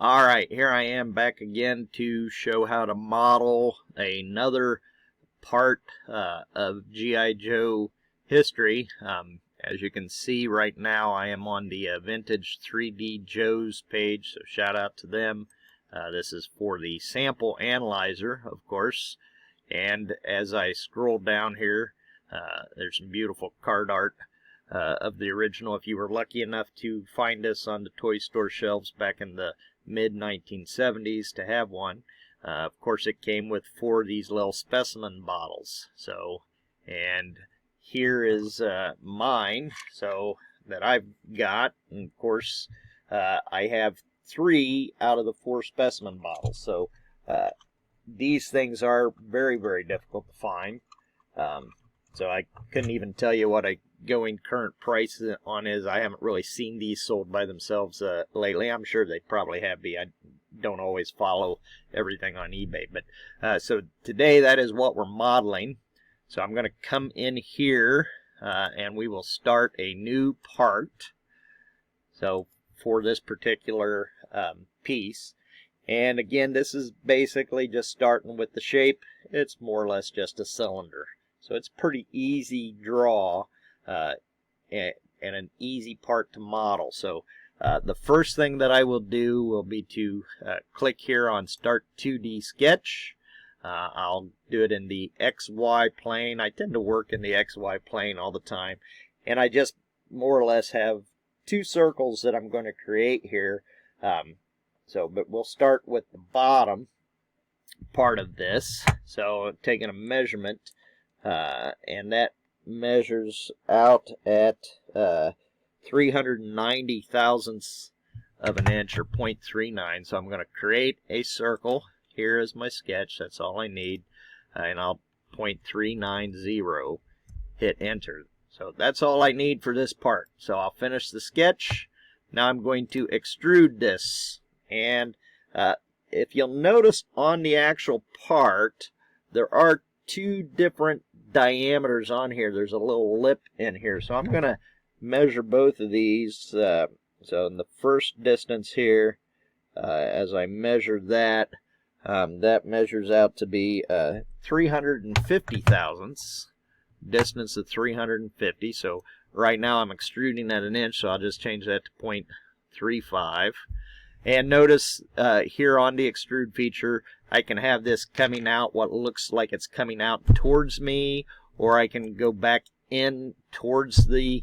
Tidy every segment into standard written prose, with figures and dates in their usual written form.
Alright, here I am back again to show how to model another part of G.I. Joe history. As you can see right now, I am on the Vintage 3D Joes page, so shout out to them. This is for the sample analyzer, of course. And as I scroll down here, there's some beautiful card art of the original. If you were lucky enough to find this on the toy store shelves back in the mid-1970s to have one. Of course, it came with 4 of these little specimen bottles. So, and here is mine, so that I've got. And of course, I have 3 out of the 4 specimen bottles. So, these things are very, very difficult to find. So I couldn't even tell you what a going current price on is. I haven't really seen these sold by themselves lately. I'm sure they probably have been. I don't always follow everything on eBay. But so today that is what we're modeling. So I'm going to come in here and we will start a new part. So for this particular piece. And again, this is basically just starting with the shape. It's more or less just a cylinder. So it's pretty easy draw and an easy part to model. So the first thing that I will do will be to click here on Start 2D Sketch. I'll do it in the XY plane. I tend to work in the XY plane all the time. And I just more or less have 2 circles that I'm going to create here. But we'll start with the bottom part of this. So taking a measurement. And that measures out at 390 thousandths of an inch, or 0.39. So I'm going to create a circle. Here is my sketch. That's all I need. And I'll 0.390, hit enter. So that's all I need for this part. So I'll finish the sketch. Now I'm going to extrude this. And if you'll notice on the actual part, there are 2 different diameters on here. There's a little lip in here, so I'm going to measure both of these. So in the first distance here, as I measure that, that measures out to be 350 thousandths, distance of 350. So right now I'm extruding at 1 inch, so I'll just change that to 0.35. And notice here on the extrude feature, I can have this coming out what looks like it's coming out towards me, or I can go back in towards the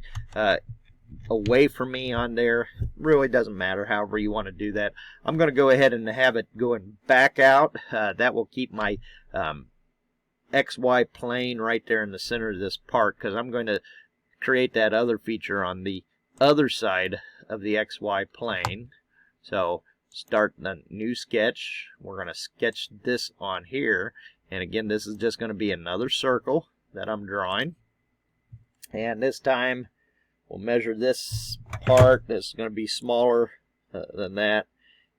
away from me on there. Really doesn't matter, however you want to do that. I'm going to go ahead and have it going back out. That will keep my XY plane right there in the center of this part, because I'm going to create that other feature on the other side of the XY plane. So start the new sketch. We're going to sketch this on here. And again, this is just going to be another circle that I'm drawing. And this time we'll measure this part. This is going to be smaller than that.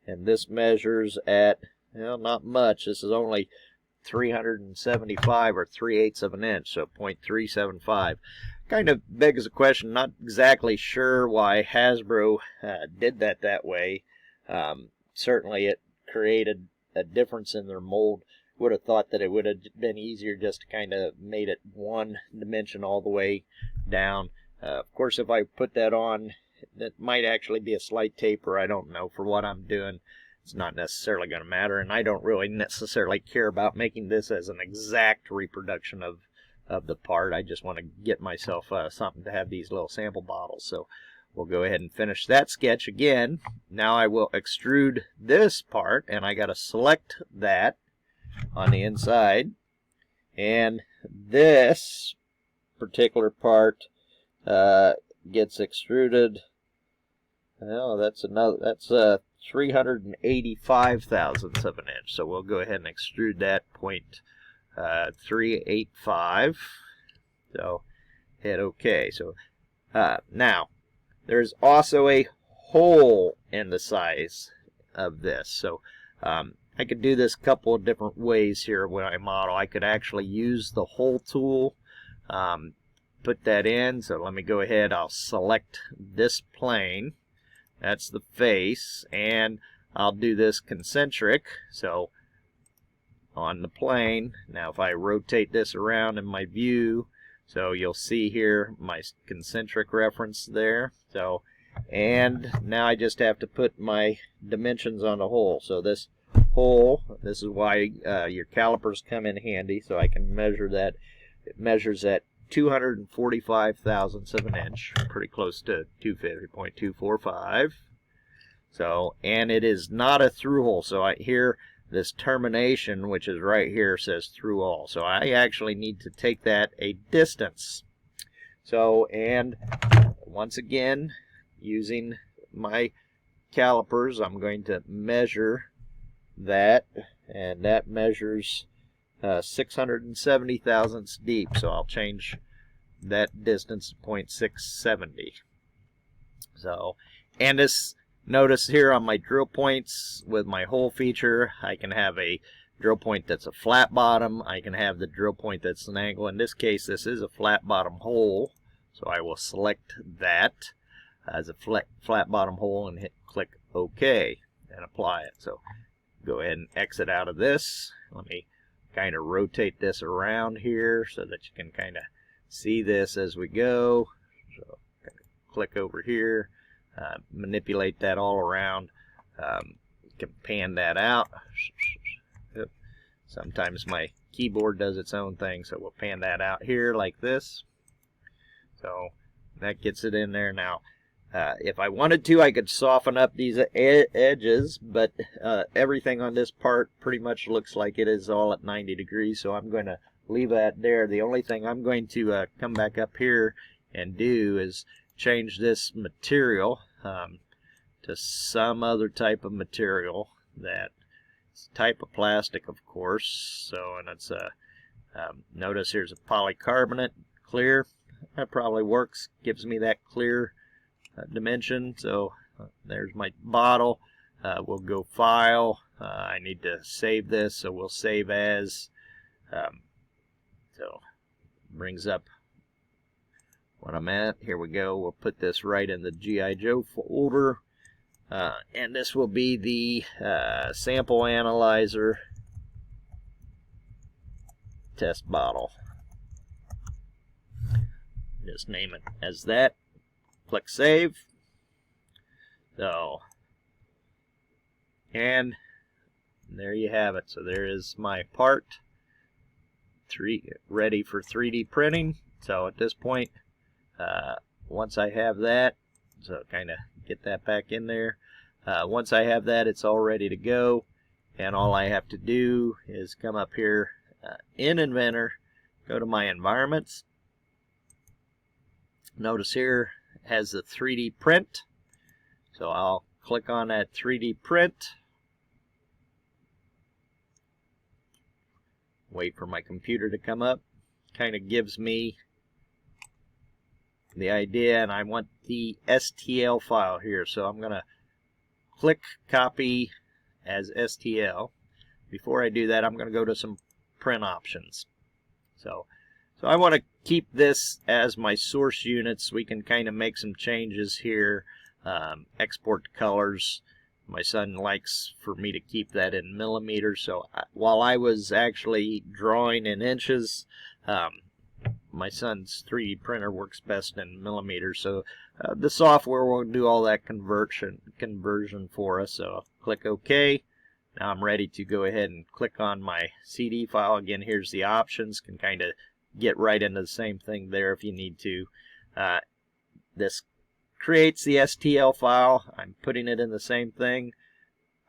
And this measures at, well, not much. This is only 375 or 3/8 of an inch, so 0.375. Kind of begs the question, not exactly sure why Hasbro did that way. Certainly it created a difference in their mold. Would have thought that it would have been easier just to kind of made it 1 dimension all the way down. Of course, if I put that on, it might actually be a slight taper. I don't know. For what I'm doing, it's not necessarily going to matter, and I don't really necessarily care about making this as an exact reproduction of the part. I just want to get myself something to have these little sample bottles. So we'll go ahead and finish that sketch again. Now I will extrude this part, and I got to select that on the inside. And this particular part gets extruded. Well, that's 385 thousandths of an inch. So we'll go ahead and extrude that 0.385. So hit OK. So now there's also a hole in the size of this. So I could do this a couple of different ways here when I model. I could actually use the hole tool, put that in. So let me go ahead. I'll select this plane. That's the face. And I'll do this concentric, so on the plane. Now if I rotate this around in my view, so you'll see here my concentric reference there. So, and now I just have to put my dimensions on the hole. So this hole, this is why your calipers come in handy, so I can measure that. It measures at 245 thousandths of an inch, pretty close to 250.245. So, and it is not a through hole. So here, this termination, which is right here, says through all. So I actually need to take that a distance. So, and once again, using my calipers, I'm going to measure that, and that measures 670 thousandths deep. So I'll change that distance to 0.670. So, and this, notice here on my drill points with my hole feature, I can have a drill point that's a flat bottom. I can have the drill point that's an angle. In this case, this is a flat bottom hole, so I will select that as a flat bottom hole and click OK and apply it. So go ahead and exit out of this. Let me kind of rotate this around here so that you can kind of see this as we go. So kind of click over here. Manipulate that all around. You can pan that out. Sometimes my keyboard does its own thing, so we'll pan that out here like this. So that gets it in there. Now, if I wanted to, I could soften up these edges, but everything on this part pretty much looks like it is all at 90 degrees, so I'm going to leave that there. The only thing I'm going to come back up here and do is change this material to some other type of material. That type of plastic, of course. So, and it's a notice here's a polycarbonate clear. That probably works, gives me that clear dimension. So there's my bottle. We'll go file. I need to save this, so we'll save as. So brings up what I'm at. Here we go. We'll put this right in the G.I. Joe folder. And this will be the sample analyzer test bottle. Just name it as that. Click save. So, and there you have it. So there is my part, ready for 3D printing. So at this point, once I have that, so kind of get that back in there. Once I have that, it's all ready to go, and all I have to do is come up here in Inventor, go to my environments. Notice here it has the 3D print, so I'll click on that 3D print. Wait for my computer to come up. Kind of gives me the idea, and I want the STL file here, so I'm going to click copy as STL. Before I do that, I'm going to go to some print options. So I want to keep this as my source units. We can kind of make some changes here. Export colors. My son likes for me to keep that in millimeters, so while I was actually drawing in inches, my son's 3D printer works best in millimeters, so the software will do all that conversion for us. So I'll click OK. Now I'm ready to go ahead and click on my CD file. Again, here's the options. Can kind of get right into the same thing there if you need to. This creates the STL file. I'm putting it in the same thing.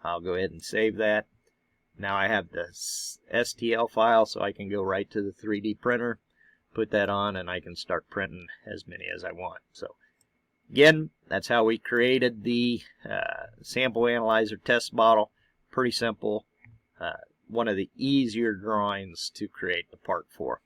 I'll go ahead and save that. Now I have the STL file, so I can go right to the 3D printer, put that on, and I can start printing as many as I want. So again, that's how we created the sample analyzer test bottle. Pretty simple. One of the easier drawings to create the part for.